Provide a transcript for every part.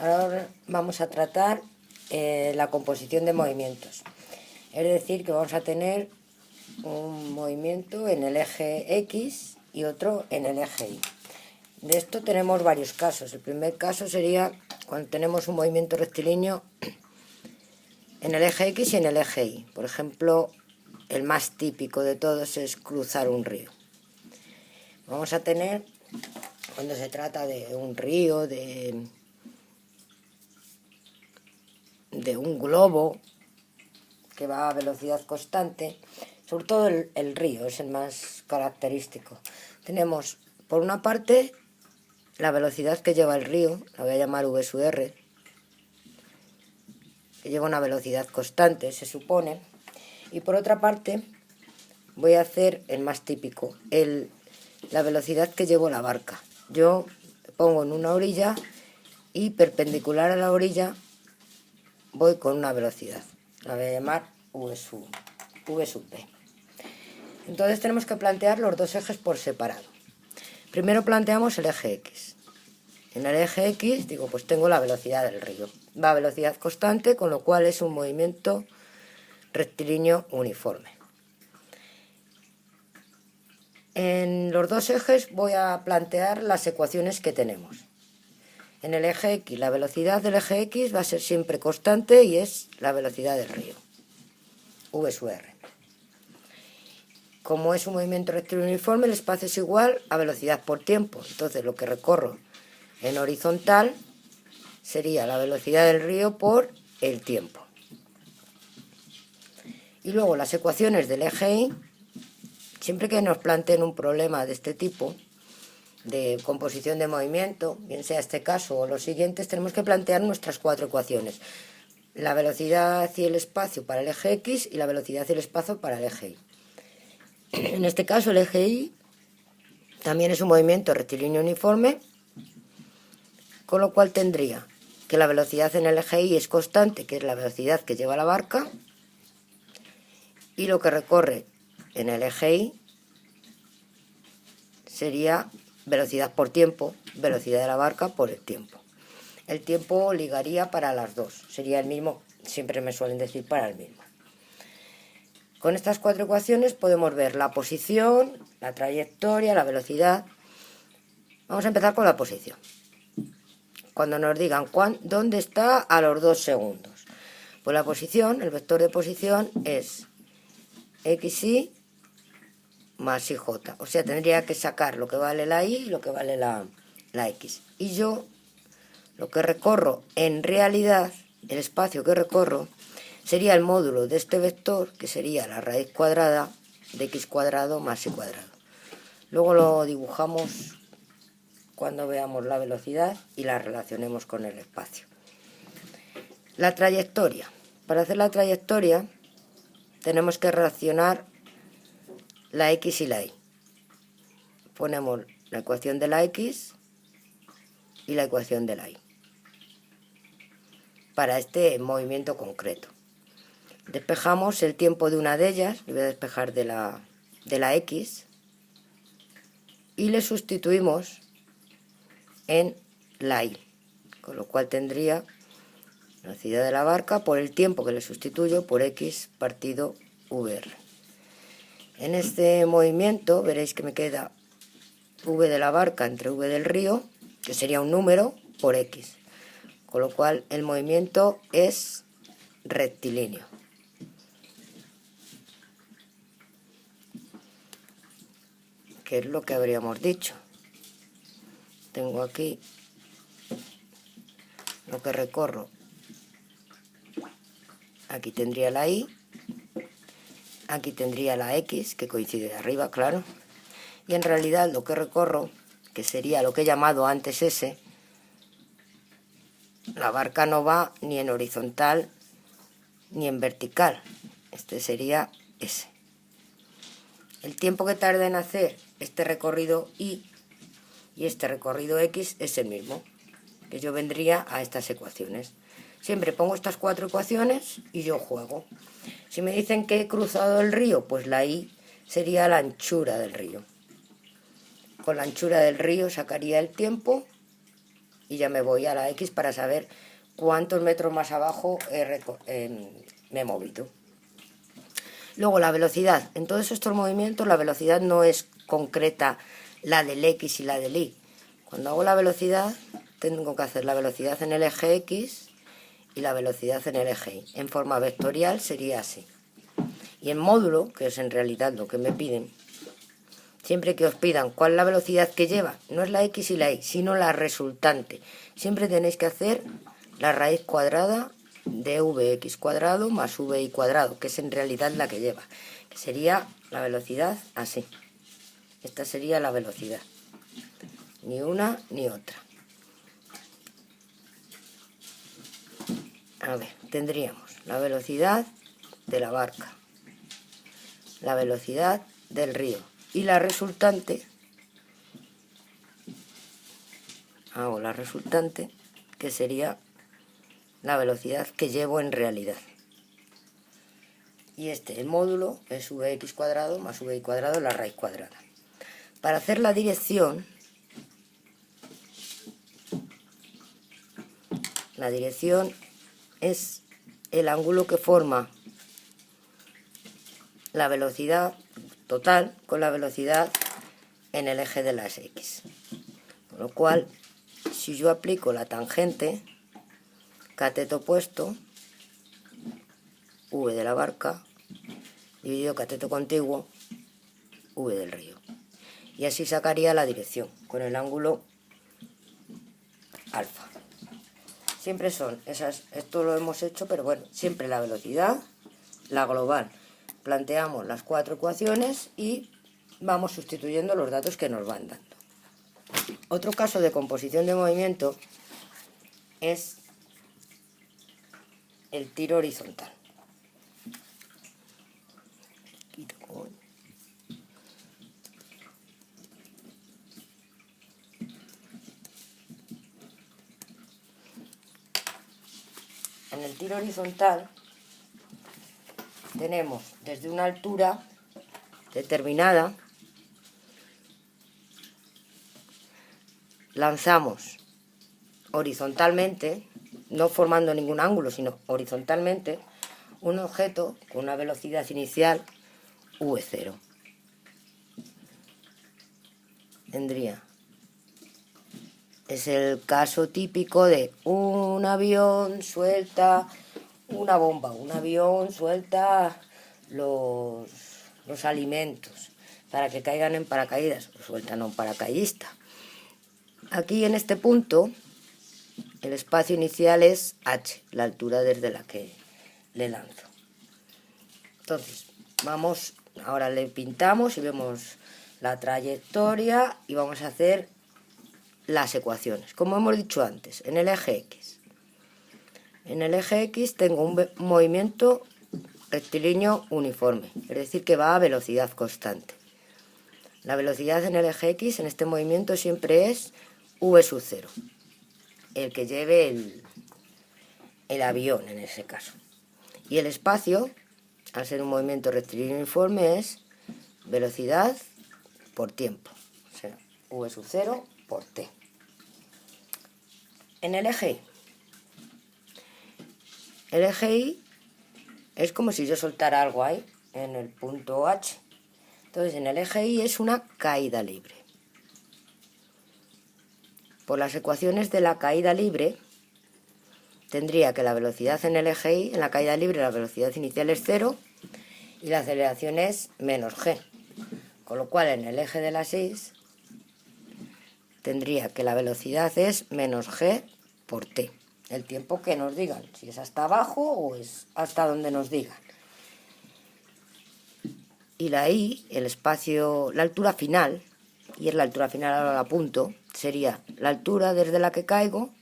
Ahora vamos a tratar la composición de movimientos. Es decir, que vamos a tener un movimiento en el eje X y otro en el eje Y. De esto tenemos varios casos. El primer caso sería cuando tenemos un movimiento rectilíneo en el eje X y en el eje Y. Por ejemplo, el más típico de todos es cruzar un río. Vamos a tener, cuando se trata de un río, de un globo que va a velocidad constante, sobre todo el río es el más característico. Tenemos, por una parte, la velocidad que lleva el río, la voy a llamar v sub r, que lleva una velocidad constante, se supone, y por otra parte voy a hacer el más típico, la velocidad que llevo la barca. Yo pongo en una orilla y perpendicular a la orilla voy con una velocidad, la voy a llamar v sub b. Entonces tenemos que plantear los dos ejes por separado. Primero planteamos el eje X. En el eje X, digo, pues tengo la velocidad del río. Va a velocidad constante, con lo cual es un movimiento rectilíneo uniforme. En los dos ejes voy a plantear las ecuaciones que tenemos. En el eje X, la velocidad del eje X va a ser siempre constante y es la velocidad del río, v sub r. Como es un movimiento rectilíneo uniforme, el espacio es igual a velocidad por tiempo. Entonces lo que recorro en horizontal sería la velocidad del río por el tiempo. Y luego las ecuaciones del eje Y, siempre que nos planteen un problema de este tipo, de composición de movimiento, bien sea este caso o los siguientes, tenemos que plantear nuestras cuatro ecuaciones. La velocidad y el espacio para el eje X y la velocidad y el espacio para el eje Y. En este caso el eje Y también es un movimiento rectilíneo uniforme, con lo cual tendría que la velocidad en el eje Y es constante, que es la velocidad que lleva la barca, y lo que recorre en el eje Y sería velocidad por tiempo, velocidad de la barca por el tiempo. El tiempo ligaría para las dos, sería el mismo, siempre me suelen decir para el mismo. Con estas cuatro ecuaciones podemos ver la posición, la trayectoria, la velocidad. Vamos a empezar con la posición. Cuando nos digan dónde está a los 2 segundos. Pues la posición, el vector de posición es xy más ij. O sea, tendría que sacar lo que vale la y y lo que vale la x. Y yo lo que recorro en realidad, el espacio que recorro, sería el módulo de este vector, que sería la raíz cuadrada de x cuadrado más y cuadrado. Luego lo dibujamos cuando veamos la velocidad y la relacionemos con el espacio. La trayectoria. Para hacer la trayectoria tenemos que relacionar la x y la y. Ponemos la ecuación de la x y la ecuación de la y para este movimiento concreto. Despejamos el tiempo de una de ellas, voy a despejar de la x, y le sustituimos en la y, con lo cual tendría la velocidad de la barca por el tiempo que le sustituyo por x partido vr. En este movimiento veréis que me queda v de la barca entre v del río, que sería un número, por x, con lo cual el movimiento es rectilíneo. Que es lo que habríamos dicho. Tengo aquí lo que recorro. Aquí tendría la y, aquí tendría la x, que coincide de arriba, claro. Y en realidad lo que recorro, que sería lo que he llamado antes S, la barca no va ni en horizontal ni en vertical. Este sería S. El tiempo que tarda en hacer este recorrido Y y este recorrido X es el mismo, que yo vendría a estas ecuaciones. Siempre pongo estas cuatro ecuaciones y yo juego. Si me dicen que he cruzado el río, pues la Y sería la anchura del río. Con la anchura del río sacaría el tiempo y ya me voy a la X para saber cuántos metros más abajo me he movido. Luego la velocidad. En todos estos movimientos la velocidad no es concreta la del X y la del Y. Cuando hago la velocidad tengo que hacer la velocidad en el eje X y la velocidad en el eje Y. En forma vectorial sería así. Y en módulo, que es en realidad lo que me piden, siempre que os pidan cuál es la velocidad que lleva, no es la X y la Y, sino la resultante. Siempre tenéis que hacer la raíz cuadrada de Vx cuadrado más Vi cuadrado, que es en realidad la que lleva, que sería la velocidad así. Esta sería la velocidad, ni una ni otra. A ver, tendríamos la velocidad de la barca, la velocidad del río y la resultante, hago la resultante, que sería la velocidad que llevo en realidad. Y el módulo es Vx cuadrado más Vi cuadrado, la raíz cuadrada. Para hacer la dirección es el ángulo que forma la velocidad total con la velocidad en el eje de las X. Con lo cual, si yo aplico la tangente, cateto opuesto, V de la barca, dividido cateto contiguo, V del río. Y así sacaría la dirección, con el ángulo alfa. Siempre son esas, esto lo hemos hecho, pero bueno, siempre la velocidad, la global. Planteamos las 4 ecuaciones y vamos sustituyendo los datos que nos van dando. Otro caso de composición de movimiento es el tiro horizontal. En el tiro horizontal tenemos desde una altura determinada, lanzamos horizontalmente, no formando ningún ángulo, sino horizontalmente, un objeto con una velocidad inicial v0. Es el caso típico de un avión suelta una bomba, un avión suelta los alimentos para que caigan en paracaídas, lo sueltan a un paracaidista. Aquí en este punto el espacio inicial es h, la altura desde la que le lanzo. Entonces, vamos, ahora le pintamos y vemos la trayectoria y vamos a hacer las ecuaciones. Como hemos dicho antes, en el eje X. En el eje X tengo un movimiento rectilíneo uniforme, es decir, que va a velocidad constante. La velocidad en el eje X en este movimiento siempre es v sub 0, el que lleve el avión en ese caso. Y el espacio, al ser un movimiento rectilíneo uniforme, es velocidad por tiempo, o sea, v sub 0 por t. En el eje Y es como si yo soltara algo ahí, en el punto H. Entonces, en el eje Y es una caída libre. Por las ecuaciones de la caída libre, tendría que la velocidad en el eje Y, en la caída libre, la velocidad inicial es 0 y la aceleración es menos g. Con lo cual, en el eje de las Y, tendría que la velocidad es menos g por t. El tiempo que nos digan, si es hasta abajo o es hasta donde nos digan. Y la Y, el espacio, la altura final, y es la altura final, ahora la apunto, sería la altura desde la que caigo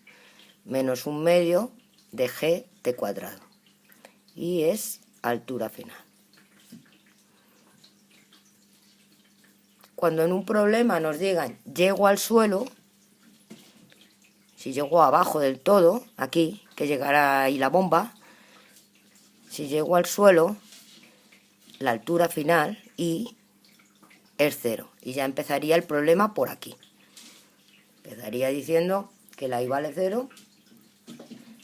menos un medio de gt cuadrado. Y es altura final. Cuando en un problema nos digan llego al suelo, si llego abajo del todo, aquí, que llegará ahí la bomba, si llego al suelo, la altura final, y es 0. Y ya empezaría el problema por aquí. Empezaría diciendo que la y vale 0,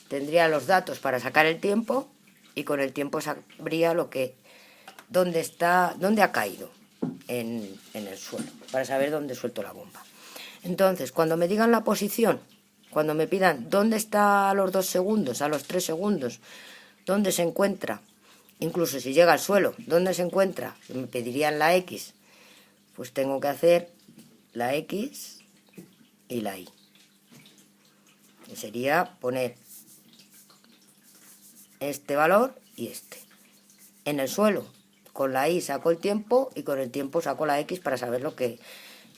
tendría los datos para sacar el tiempo y con el tiempo sabría dónde ha caído en el suelo, para saber dónde suelto la bomba. Entonces, cuando me digan la posición, cuando me pidan dónde está a los 2 segundos, a los 3 segundos, dónde se encuentra, incluso si llega al suelo, dónde se encuentra, me pedirían la X, pues tengo que hacer la X y la Y. Y sería poner este valor y este. En el suelo, con la Y saco el tiempo y con el tiempo saco la X para saber lo que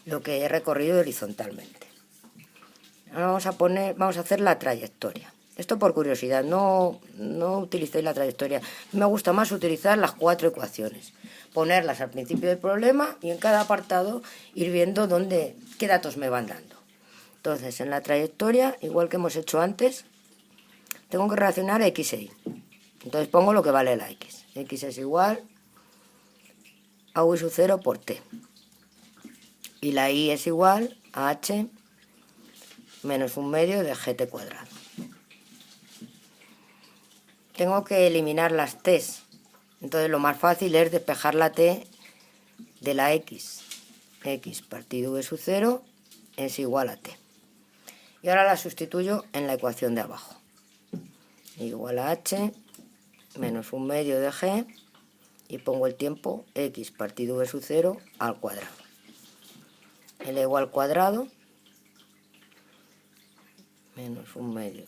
he recorrido horizontalmente. Ahora vamos a hacer la trayectoria. Esto por curiosidad, no utilicéis la trayectoria. Me gusta más utilizar las 4 ecuaciones, ponerlas al principio del problema y en cada apartado ir viendo qué datos me van dando. Entonces, en la trayectoria, igual que hemos hecho antes, tengo que relacionar X e Y. Entonces pongo lo que vale la X. X es igual a V sub 0 por T. Y la Y es igual a H menos 1/2 de GT cuadrado. Tengo que eliminar las T's. Entonces lo más fácil es despejar la T de la X. X partido V sub 0 es igual a T. Y ahora la sustituyo en la ecuación de abajo. Igual a H menos 1/2 de G y pongo el tiempo X partido V sub 0 al cuadrado. Elevo al cuadrado menos 1/2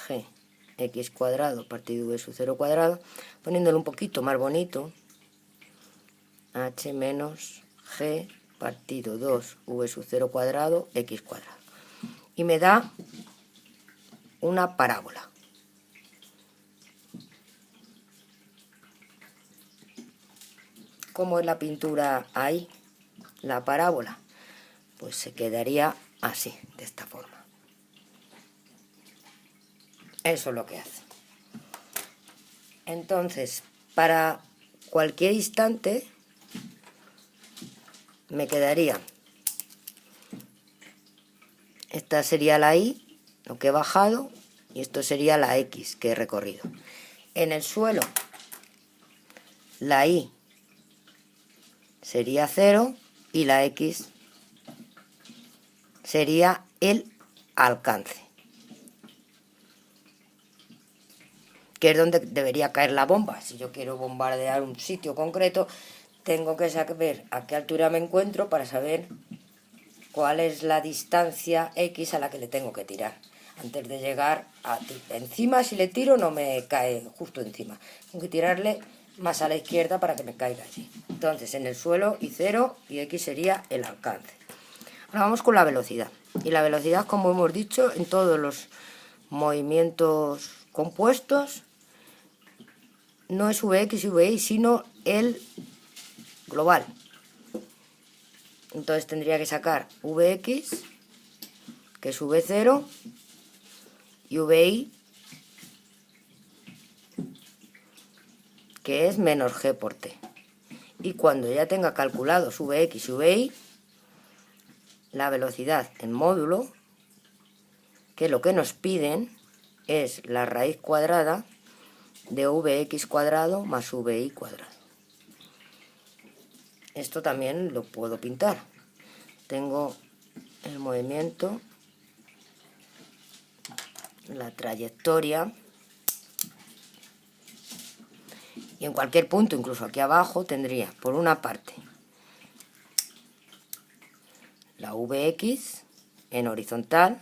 G X cuadrado partido V sub 0 cuadrado, poniéndolo un poquito más bonito, H menos G partido 2 V sub 0 cuadrado X cuadrado. Y me da una parábola. ¿Cómo es la pintura ahí? La parábola. Pues se quedaría así, de esta forma. Eso es lo que hace. Entonces, para cualquier instante me quedaría, esta sería la Y, lo que he bajado, y esto sería la X que he recorrido. En el suelo, la Y sería 0 y la X sería el alcance, que es donde debería caer la bomba. Si yo quiero bombardear un sitio concreto, tengo que saber a qué altura me encuentro para saber cuál es la distancia X a la que le tengo que tirar. Antes de llegar encima, si le tiro no me cae justo encima. Tengo que tirarle más a la izquierda para que me caiga allí. Entonces, en el suelo y 0 y X sería el alcance. Ahora vamos con la velocidad. Y la velocidad, como hemos dicho, en todos los movimientos compuestos, no es Vx y Vi, sino el global. Entonces tendría que sacar Vx, que es V0, y Vi, que es menos G por T. Y cuando ya tenga calculados Vx y Vi, la velocidad en módulo, que lo que nos piden es la raíz cuadrada de Vx cuadrado más Vi cuadrado. Esto también lo puedo pintar. Tengo el movimiento, la trayectoria, y en cualquier punto, incluso aquí abajo, tendría por una parte la Vx en horizontal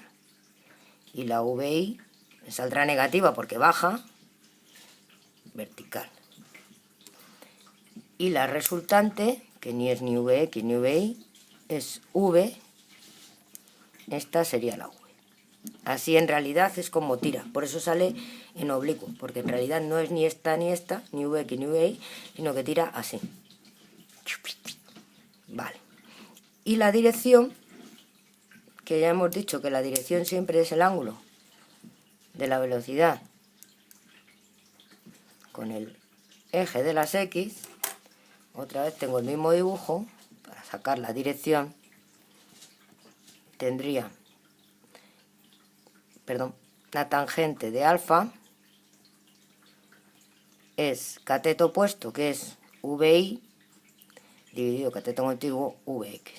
y la Vi me saldrá negativa porque baja, vertical. Y la resultante, que ni es ni Vx ni Vi, es V, esta sería la V. Así en realidad es como tira, por eso sale en oblicuo, porque en realidad no es ni esta, ni Vx ni Vi, sino que tira así. Vale. Y la dirección, que ya hemos dicho que la dirección siempre es el ángulo de la velocidad con el eje de las X, otra vez tengo el mismo dibujo, para sacar la dirección, tendría la tangente de alfa es cateto opuesto, que es VI, dividido cateto contiguo VX.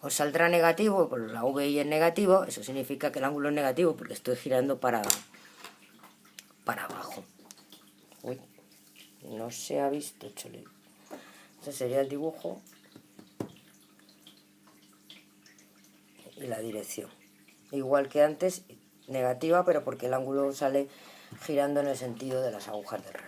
Os saldrá negativo, pues la VI es negativo, eso significa que el ángulo es negativo porque estoy girando para abajo. Uy, no se ha visto, chole. Ese sería el dibujo y la dirección. Igual que antes, negativa, pero porque el ángulo sale girando en el sentido de las agujas del reloj.